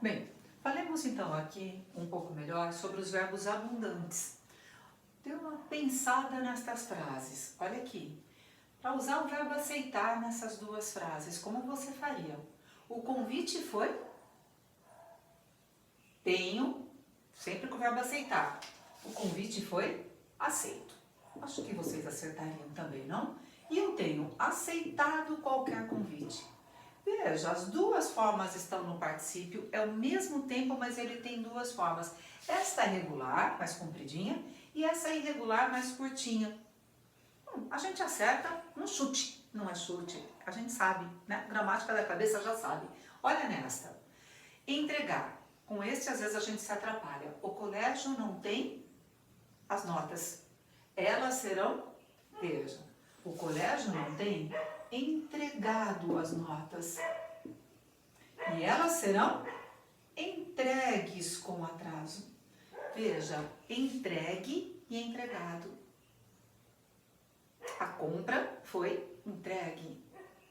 Bem, falemos então aqui um pouco melhor sobre os verbos abundantes. Dê uma pensada nestas frases. Olha aqui. Para usar o verbo aceitar nessas duas frases, como você faria? O convite foi? Tenho, sempre com o verbo aceitar. O convite foi? Aceito. Acho que vocês acertariam também, não? E eu tenho aceitado qualquer convite. Veja, as duas formas estão no particípio, é o mesmo tempo, mas ele tem duas formas. Esta é regular, mais compridinha, e essa é irregular, mais curtinha. A gente acerta no chute, não é chute, a gente sabe, né? Gramática da cabeça já sabe. Olha nesta. Entregar. Com este, às vezes, a gente se atrapalha. O colégio não tem as notas. Elas serão, veja, o colégio não tem entregado as notas. E elas serão entregues com atraso. Veja, entregue e entregado. A compra foi entregue.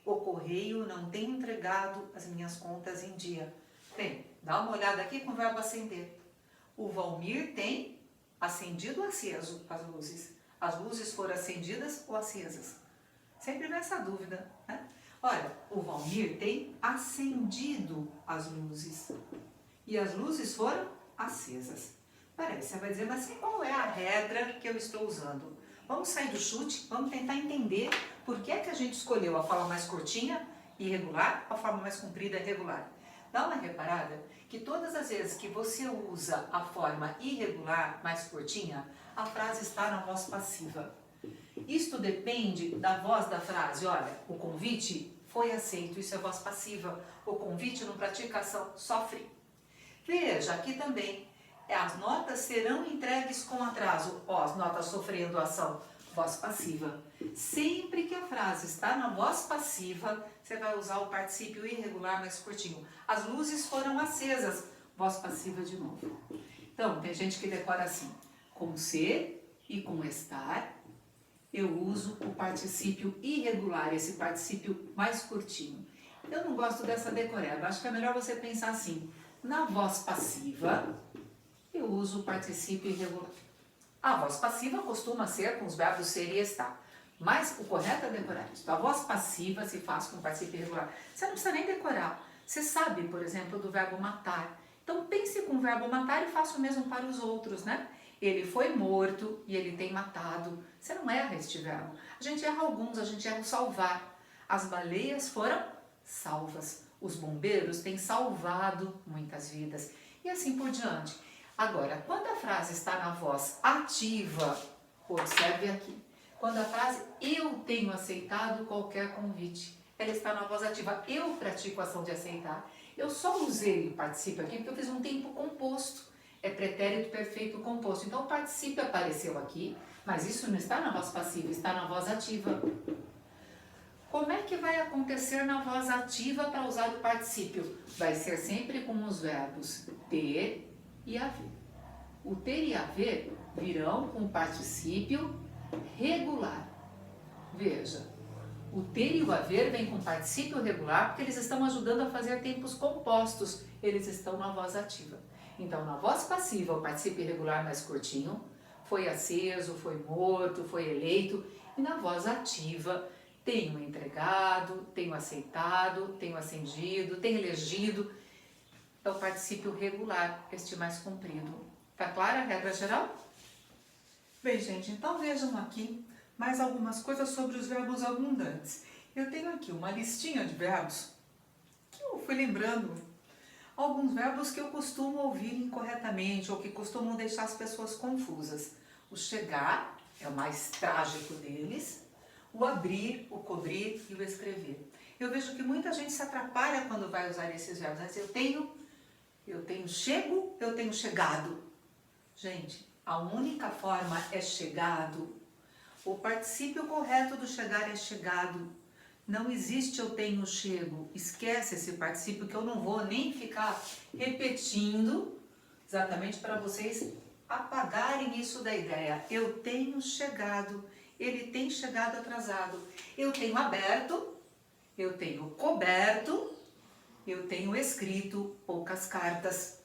O correio não tem entregado as minhas contas em dia. Bem, dá uma olhada aqui com o verbo acender. O Valmir tem acendido ou aceso as luzes? As luzes foram acendidas ou acesas? Sempre nessa dúvida, né? Olha, o Valmir tem acendido as luzes. E as luzes foram acesas. Peraí, você vai dizer, mas qual é a regra que eu estou usando? Vamos sair do chute, vamos tentar entender por que é que a gente escolheu a forma mais curtinha, irregular, a forma mais comprida, regular. Dá uma reparada que todas as vezes que você usa a forma irregular, mais curtinha, a frase está na voz passiva. Isto depende da voz da frase. Olha, o convite foi aceito, isso é voz passiva. O convite não pratica ação, sofre. Veja, aqui também, as notas serão entregues com atraso. Ó, as notas sofrendo ação, voz passiva. Sempre que a frase está na voz passiva, você vai usar o particípio irregular mais curtinho. As luzes foram acesas, voz passiva de novo. Então, tem gente que decora assim, com ser e com estar, eu uso o particípio irregular, esse particípio mais curtinho. Eu não gosto dessa decoreba, acho que é melhor você pensar assim, na voz passiva, eu uso o particípio irregular. A voz passiva costuma ser com os verbos ser e estar, mas o correto é decorar isso. A voz passiva se faz com o particípio irregular. Você não precisa nem decorar. Você sabe, por exemplo, do verbo matar. Então pense com o verbo matar e faça o mesmo para os outros, né? Ele foi morto e ele tem matado. Você não erra este verbo. A gente erra alguns, a gente erra o salvar. As baleias foram salvas. Os bombeiros têm salvado muitas vidas. E assim por diante. Agora, quando a frase está na voz ativa, observe aqui. Quando a frase eu tenho aceitado qualquer convite, ela está na voz ativa. Eu pratico a ação de aceitar. Eu só usei o particípio aqui porque eu fiz um tempo composto. É pretérito perfeito composto. Então o particípio apareceu aqui, mas isso não está na voz passiva, está na voz ativa. Como é que vai acontecer na voz ativa para usar o particípio? Vai ser sempre com os verbos ter e haver. O ter e haver virão com o particípio regular. Veja, o ter e o haver vem com particípio regular porque eles estão ajudando a fazer tempos compostos. Eles estão na voz ativa. Então, na voz passiva, o particípio irregular mais curtinho, foi aceso, foi morto, foi eleito. E na voz ativa, tenho entregado, tenho aceitado, tenho acendido, tenho elegido. É o particípio regular, este mais comprido. Tá clara a regra geral? Bem, gente, então vejam aqui mais algumas coisas sobre os verbos abundantes. Eu tenho aqui uma listinha de verbos que eu fui lembrando. Alguns verbos que eu costumo ouvir incorretamente ou que costumam deixar as pessoas confusas. O chegar é o mais trágico deles. O abrir, o cobrir e o escrever. Eu vejo que muita gente se atrapalha quando vai usar esses verbos. Mas eu tenho chego, eu tenho chegado. Gente, a única forma é chegado. O particípio correto do chegar é chegado. Não existe eu tenho chego. Esquece esse particípio que eu não vou nem ficar repetindo exatamente para vocês apagarem isso da ideia. Eu tenho chegado. Ele tem chegado atrasado. Eu tenho aberto. Eu tenho coberto. Eu tenho escrito poucas cartas.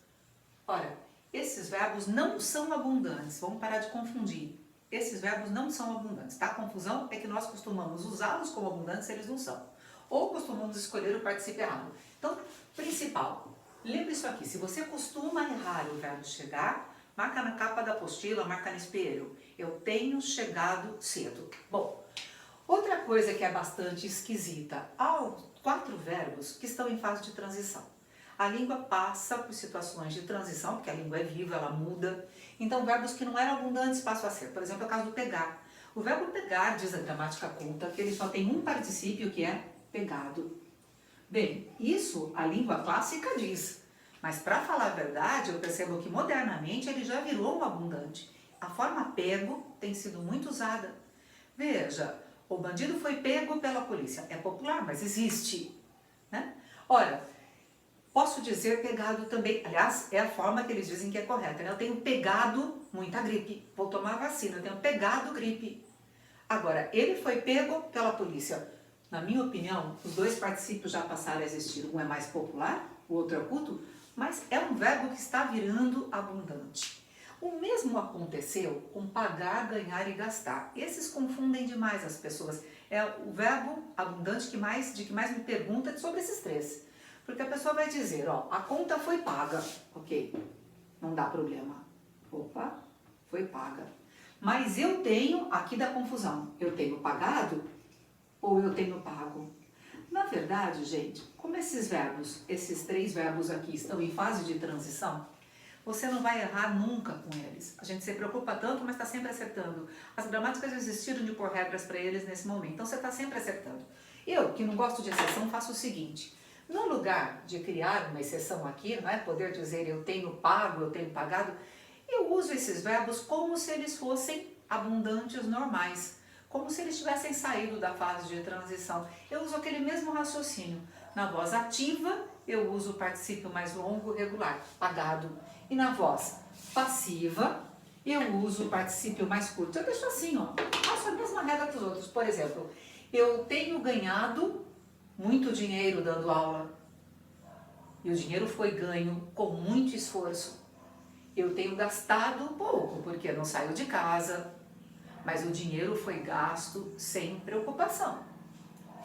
Ora, esses verbos não são abundantes. Vamos parar de confundir. Esses verbos não são abundantes, tá? A confusão é que nós costumamos usá-los como abundantes se eles não são. Ou costumamos escolher o particípio errado. Então, principal, lembra isso aqui. Se você costuma errar o verbo chegar, marca na capa da apostila, marca no espelho. Eu tenho chegado cedo. Bom, outra coisa que é bastante esquisita. Há 4 verbos que estão em fase de transição. A língua passa por situações de transição, porque a língua é viva, ela muda. Então, verbos que não eram abundantes passam a ser. Por exemplo, é o caso do pegar. O verbo pegar, diz a gramática culta, que ele só tem um particípio que é pegado. Bem, isso a língua clássica diz. Mas para falar a verdade, eu percebo que modernamente ele já virou um abundante. A forma pego tem sido muito usada. Veja, o bandido foi pego pela polícia. É popular, mas existe, né? Ora, posso dizer pegado também, aliás, é a forma que eles dizem que é correta, né? Eu tenho pegado muita gripe, vou tomar vacina, eu tenho pegado gripe. Agora, ele foi pego pela polícia. Na minha opinião, os 2 particípios já passaram a existir. Um é mais popular, o outro é culto, mas é um verbo que está virando abundante. O mesmo aconteceu com pagar, ganhar e gastar. Esses confundem demais as pessoas. É o verbo abundante que mais me pergunta sobre esses 3. Porque a pessoa vai dizer, ó, a conta foi paga. Ok, não dá problema. Opa, foi paga. Mas eu tenho, aqui da confusão, eu tenho pagado ou eu tenho pago? Na verdade, gente, como esses 3 verbos aqui estão em fase de transição, você não vai errar nunca com eles. A gente se preocupa tanto, mas está sempre acertando. As gramáticas existiram de pôr regras para eles nesse momento, então você está sempre acertando. Eu, que não gosto de exceção, faço o seguinte. No lugar de criar uma exceção aqui, não é? Poder dizer eu tenho pago, eu tenho pagado, eu uso esses verbos como se eles fossem abundantes normais, como se eles tivessem saído da fase de transição. Eu uso aquele mesmo raciocínio. Na voz ativa, eu uso o particípio mais longo regular, pagado. E na voz passiva, eu uso o particípio mais curto. Eu deixo assim, ó, faço a mesma regra que os outros. Por exemplo, eu tenho ganhado muito dinheiro dando aula. E o dinheiro foi ganho com muito esforço. Eu tenho gastado pouco, porque eu não saio de casa, mas o dinheiro foi gasto sem preocupação.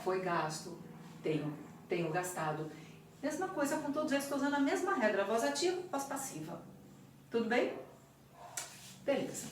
Foi gasto, tenho gastado. Mesma coisa com todos eles, estou usando a mesma regra, voz ativa, voz passiva. Tudo bem? Beleza.